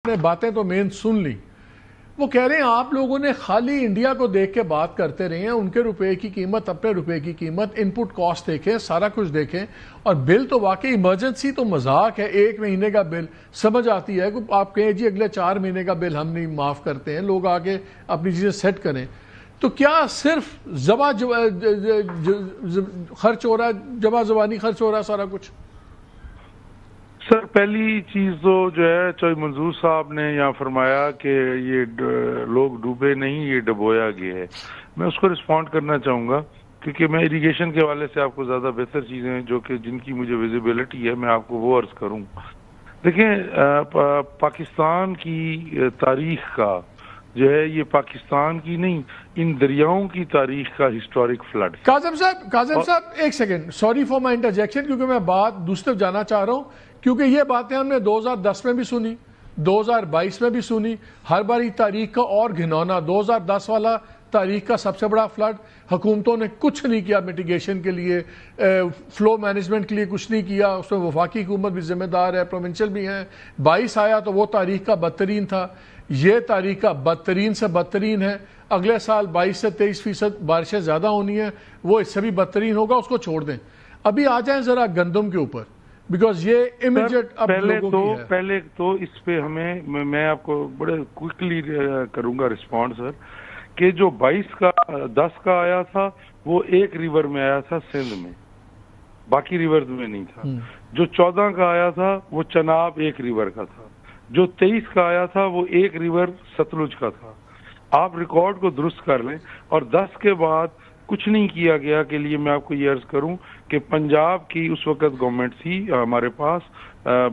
نے باتیں تو مین سن لی. وہ کہہ رہے ہیں آپ لوگوں نے خالی انڈیا کو دیکھ کے بات کرتے رہے ہیں, ان کے روپے کی قیمت, اپنے روپے کی قیمت, ان پٹ کاسٹ دیکھیں, سارا کچھ دیکھیں. اور بل تو واقعی ایمرجنسی تو مذاق ہے, 1 مہینے کا بل سمجھ آتی ہے کہ آپ کہیں جی اگلے 4 مہینے کا بل ہم نہیں معاف کرتے ہیں, لوگ آگے اپنی چیزیں سیٹ کریں. تو کیا صرف خرچ ہو رہا ہے, جمع زبانی خرچ ہو رہا ہے سارا کچھ؟ سر پہلی چیز تو جو ہے چوہے منظور صاحب نے یہاں فرمایا کہ یہ لوگ ڈوبے نہیں, یہ ڈبویا گیا ہے. میں اس کو رسپونڈ کرنا چاہوں گا کیونکہ میں اریگیشن کے حوالے سے آپ کو زیادہ بہتر چیزیں ہیں جو کہ جن کی مجھے ویزیبلٹی ہے, میں آپ کو وہ عرض کروں. دیکھیں پاکستان کی تاریخ کا جو ہے, یہ پاکستان کی نہیں ان دریاؤں کی تاریخ کا ہسٹورک فلڈ. کاظم صاحب ایک سیکنڈ, سوری فار مائی انٹرجیکشن, کیونکہ میں بات دوسری طرف جانا چاہ رہا ہوں, کیونکہ یہ باتیں ہم نے 2010 میں بھی سنی, 2022 میں بھی سنی. ہر باری تاریخ کا اور گھنونا 2010 والا تاریخ کا سب سے بڑا فلڈ. حکومتوں نے کچھ نہیں کیا میٹیگیشن کے لیے, فلو مینجمنٹ کے لیے کچھ نہیں کیا. اس میں وفاقی حکومت بھی ذمہ دار ہے, پروونشل بھی ہیں. 22 آیا تو وہ تاریخ کا بدترین تھا, یہ تاریخ کا بدترین سے بدترین ہے. اگلے سال 22 سے 23% بارشیں زیادہ ہونی ہیں, وہ اس سے بھی بدترین ہوگا, اس کو چھوڑ دیں. ابھی آ جائیں ذرا گندم کے اوپر, بیکاز یہ امیجیٹ اب لوگوں کی ہے. پہلے تو اس پہ ہمیں, میں آپ کو بڑے کوئکلی کروں گا رسپونڈ سر, کہ جو 22 کا 10 کا آیا تھا وہ ایک ریور میں آیا تھا سندھ میں, باقی ریورز میں نہیں تھا. جو 14 کا آیا تھا وہ چناب ایک ریور کا تھا. جو 23 کا آیا تھا وہ ایک ریور ستلج کا تھا. آپ ریکارڈ کو درست کر لیں. اور 10 کے بعد کچھ نہیں کیا گیا کے لیے میں آپ کو یہ عرض کروں کہ پنجاب کی اس وقت گورنمنٹ تھی ہمارے پاس,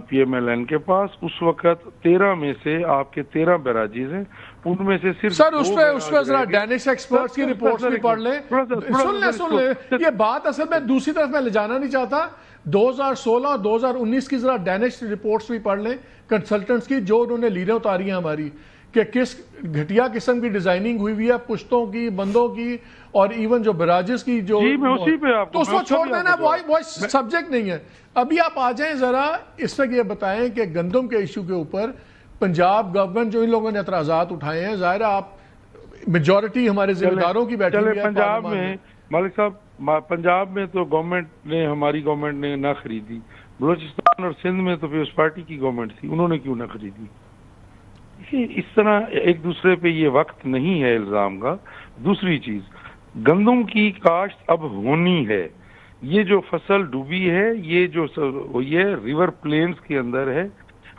پی ایم ایل این کے پاس, اس وقت 13 میں سے آپ کے 13 بیراجز ہیں, ان میں سے صرف سر اس پہ ذرا ڈینش ایکسپرٹس کی رپورٹس بھی پڑھ لیں. سن لیں یہ بات اصل میں دوسری طرف میں لے جانا نہیں چاہتا. 2016 اور 2019 کی ذرا ڈینش رپورٹس بھی پڑھ لیں کنسلٹنٹس کی, جو انہوں نے لیڈیں اتاری ہیں ہماری, کہ کس گھٹیا قسم کی ڈیزائننگ ہوئی ہے پشتوں کی, بندوں کی, اور ایون جو براجز کی, جو تو اس کو چھوڑ دینا, وہ سبجیکٹ نہیں ہے. ابھی آپ آ جائیں ذرا اس وقت یہ بتائیں کہ گندم کے ایشو کے اوپر پنجاب گورنمنٹ جو ان لوگوں نے اعتراضات اٹھائے ہیں, ظاہر ہے آپ میجورٹی ہمارے ذمہ داروں کی بیٹھی ہوئی ہے پنجاب میں. مالک صاحب پنجاب میں تو گورنمنٹ نے, ہماری گورنمنٹ نے نہ خریدی. بلوچستان اور سندھ میں تو پیپلز پارٹی کی گورنمنٹ تھی, انہوں نے کیوں نہ خریدی؟ اس طرح ایک دوسرے پہ یہ وقت نہیں ہے الزام کا. دوسری چیز, گندم کی کاشت اب ہونی ہے. یہ جو فصل ڈوبی ہے, یہ جو یہ ریور پلینز کے اندر ہے.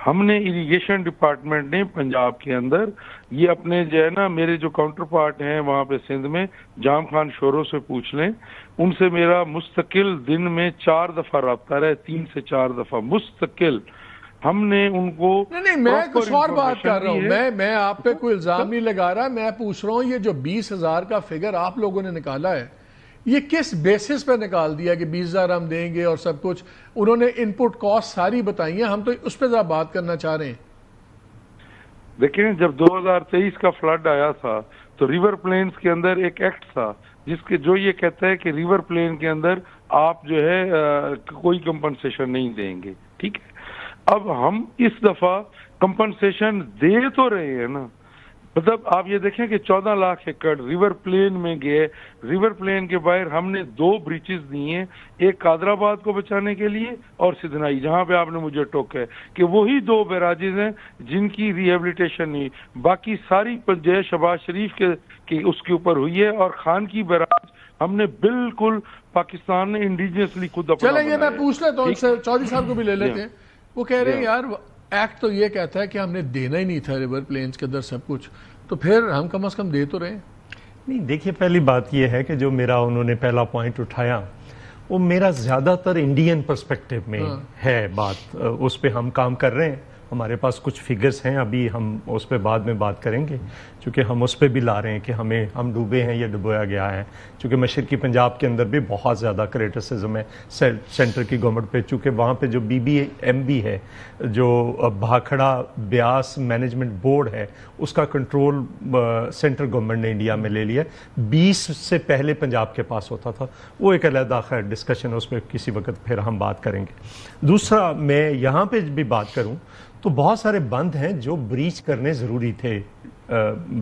ہم نے اریگیشن ڈپارٹمنٹ نے پنجاب کے اندر یہ اپنے جو ہے نا, میرے جو کاؤنٹر پارٹ ہیں وہاں پہ سندھ میں, جام خان شوروں سے پوچھ لیں, ان سے میرا مستقل دن میں 4 دفعہ رابطہ رہا ہے, 3 سے 4 دفعہ مستقل. ہم نے ان کو نہیں میں کچھ اور بات کر رہا ہوں, میں آپ پہ کوئی الزام نہیں لگا رہا. میں پوچھ رہا ہوں یہ جو 20,000 کا فگر آپ لوگوں نے نکالا ہے, یہ کس بیسس پہ نکال دیا کہ 20,000 ہم دیں گے اور سب کچھ؟ انہوں نے ان پٹ کاسٹ ساری بتائی ہیں, ہم تو اس پہ ذرا بات کرنا چاہ رہے ہیں. دیکھیں جب 2023 کا فلڈ آیا تھا تو ریور پلینز کے اندر ایک ایکٹ تھا جس کے جو یہ کہتا ہے کہ ریور پلین کے اندر آپ جو ہے کوئی کمپنسیشن نہیں دیں گے. ٹھیک ہے, اب ہم اس دفعہ کمپنسیشن دے تو رہے ہیں نا. مطلب آپ یہ دیکھیں کہ 14 لاکھ ایکڑ ریور پلین میں گئے. ریور پلین کے باہر ہم نے 2 بریچز دی ہیں, ایک قادر آباد کو بچانے کے لیے اور سدھنائی, جہاں پہ آپ نے مجھے ٹوکا ہے کہ وہی 2 بیراجز ہیں جن کی ریہیبلیٹیشن نہیں. باقی ساری جے شہباز شریف کے اس کے اوپر ہوئی ہے, اور خان کی بیراج ہم نے بالکل پاکستان نے انڈیجنسلی خود اپنا. چلیں یہ میں پوچھ لیتا ہوں, چودھری صاحب کو بھی لے لیتے ہیں. وہ کہہ رہے ہیں یار ایکٹ تو یہ کہتا ہے کہ ہم نے دینا ہی نہیں تھا ریور پلینز کے اندر سب کچھ, تو پھر ہم کم از کم دے تو رہے ہیں. نہیں دیکھیے, پہلی بات یہ ہے کہ جو میرا انہوں نے پہلا پوائنٹ اٹھایا وہ میرا زیادہ تر انڈین پرسپیکٹو میں ہے بات, اس پہ ہم کام کر رہے ہیں. ہمارے پاس کچھ فگرز ہیں, ابھی ہم اس پہ بعد میں بات کریں گے, چونکہ ہم اس پہ بھی لا رہے ہیں کہ ہم ڈوبے ہیں یا ڈبویا گیا ہے. چونکہ مشرقی پنجاب کے اندر بھی بہت زیادہ کریٹیسزم ہے سینٹر کی گورنمنٹ پہ, چونکہ وہاں پہ جو BBMB ہے, جو بھاکھڑا بیاس مینجمنٹ بورڈ ہے, اس کا کنٹرول سینٹرل گورنمنٹ نے انڈیا میں لے لیا. 20 سے پہلے پنجاب کے پاس ہوتا تھا, وہ ایک علیحدہ خیر ڈسکشن, اس پہ کسی وقت پھر ہم بات کریں گے. دوسرا میں یہاں پہ بھی بات کروں تو بہت سارے بند ہیں جو بریچ کرنے ضروری تھے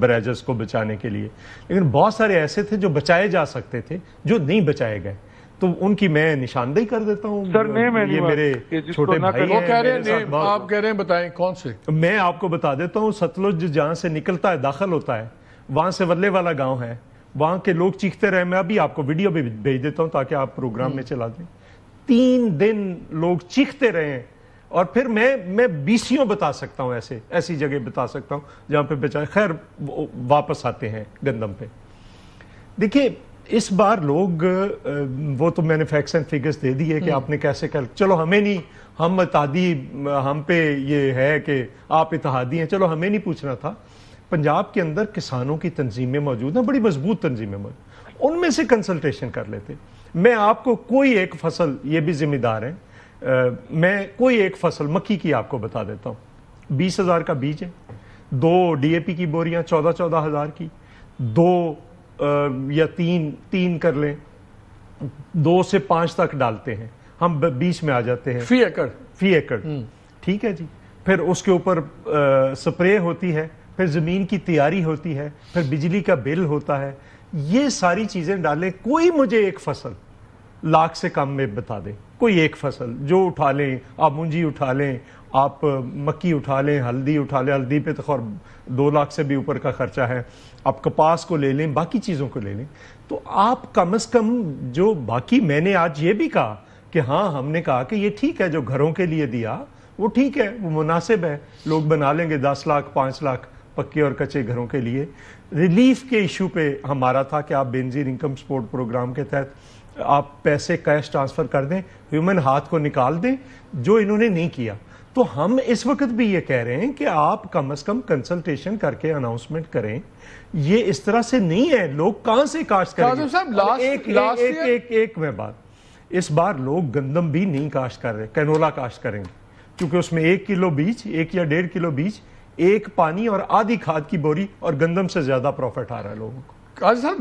بریجز کو بچانے کے لیے، لیکن بہت سارے ایسے تھے جو بچائے جا سکتے تھے جو نہیں بچائے گئے، تو ان کی میں نشاندہی کر دیتا ہوں. سر نیم یہ میرے چھوٹے بھائی وہ کہہ رہے ہیں ہیں، نیم آپ کہہ رہے ہیں، بتائیں کون سے. میں آپ کو بتا دیتا ہوں. ستلج جہاں سے نکلتا ہے، داخل ہوتا ہے، وہاں سے ولے والا گاؤں ہے، وہاں کے لوگ چیختے رہے. میں ابھی آپ کو ویڈیو بھی بھیج دیتا ہوں تاکہ آپ پروگرام میں چلا دیں. 3 دن لوگ چیختے رہے ہیں، اور پھر میں بیسیوں بتا سکتا ہوں، ایسی جگہ بتا سکتا ہوں جہاں پہ بچائے. خیر واپس آتے ہیں گندم پہ. دیکھیے اس بار لوگ وہ تو میں نے فیکٹس اینڈ فگرز دے دی ہے کہ آپ نے کیسے چلو ہمیں نہیں، ہم اتحادی، ہم پہ یہ ہے کہ آپ اتحادی ہیں، چلو ہمیں نہیں پوچھنا تھا. پنجاب کے اندر کسانوں کی تنظیمیں موجود ہیں، بڑی مضبوط تنظیمیں موجود، ان میں سے کنسلٹیشن کر لیتے. میں آپ کو کوئی ایک فصل، یہ بھی ذمہ دار ہیں، میں کوئی ایک فصل مکی کی آپ کو بتا دیتا ہوں. 20,000 کا بیج ہے، 2 DAP کی بوریاں 14,000 کی، 2 یا 3 کر لیں، 2 سے 5 تک ڈالتے ہیں ہم، بیچ میں آ جاتے ہیں فی ایکڑ. ٹھیک ہے جی. پھر اس کے اوپر سپرے ہوتی ہے، پھر زمین کی تیاری ہوتی ہے، پھر بجلی کا بل ہوتا ہے. یہ ساری چیزیں ڈالیں. کوئی مجھے ایک فصل لاکھ سے کم میں بتا دیں، کوئی ایک فصل جو اٹھا لیں. آپ مونجی اٹھا لیں، آپ مکی اٹھا لیں، ہلدی اٹھا لیں. ہلدی پہ تو خور 2 لاکھ سے بھی اوپر کا خرچہ ہے. آپ کپاس کو لے لیں، باقی چیزوں کو لے لیں. تو آپ کم از کم جو باقی، میں نے آج یہ بھی کہا کہ ہاں ہم نے کہا کہ یہ ٹھیک ہے جو گھروں کے لیے دیا وہ ٹھیک ہے، وہ مناسب ہے، لوگ بنا لیں گے 10 لاکھ 5 لاکھ پکے اور کچے گھروں کے لیے. ریلیف کے ایشو پہ ہمارا تھا کہ آپ بینظیر انکم سپورٹ پروگرام کے تحت آپ پیسے کیش ٹرانسفر کر دیں، ہیومن ہاتھ کو نکال دیں، جو انہوں نے نہیں کیا. تو ہم اس وقت بھی یہ کہہ رہے ہیں کہ آپ کم از کم کنسلٹیشن کر کے اناؤنسمنٹ کریں. یہ اس طرح سے نہیں ہے. لوگ کہاں سے کاشت کریں گے؟ ایک میں بات، اس بار لوگ گندم بھی نہیں کاشت کر رہے، کینولا کاشت کریں گے، کیونکہ اس میں 1 کلو بیج، 1 یا 1.5 کلو بیج، 1 پانی اور آدھی کھاد کی بوری، اور گندم سے زیادہ پروفٹ آ رہا ہے لوگوں کو. قاضی صاحب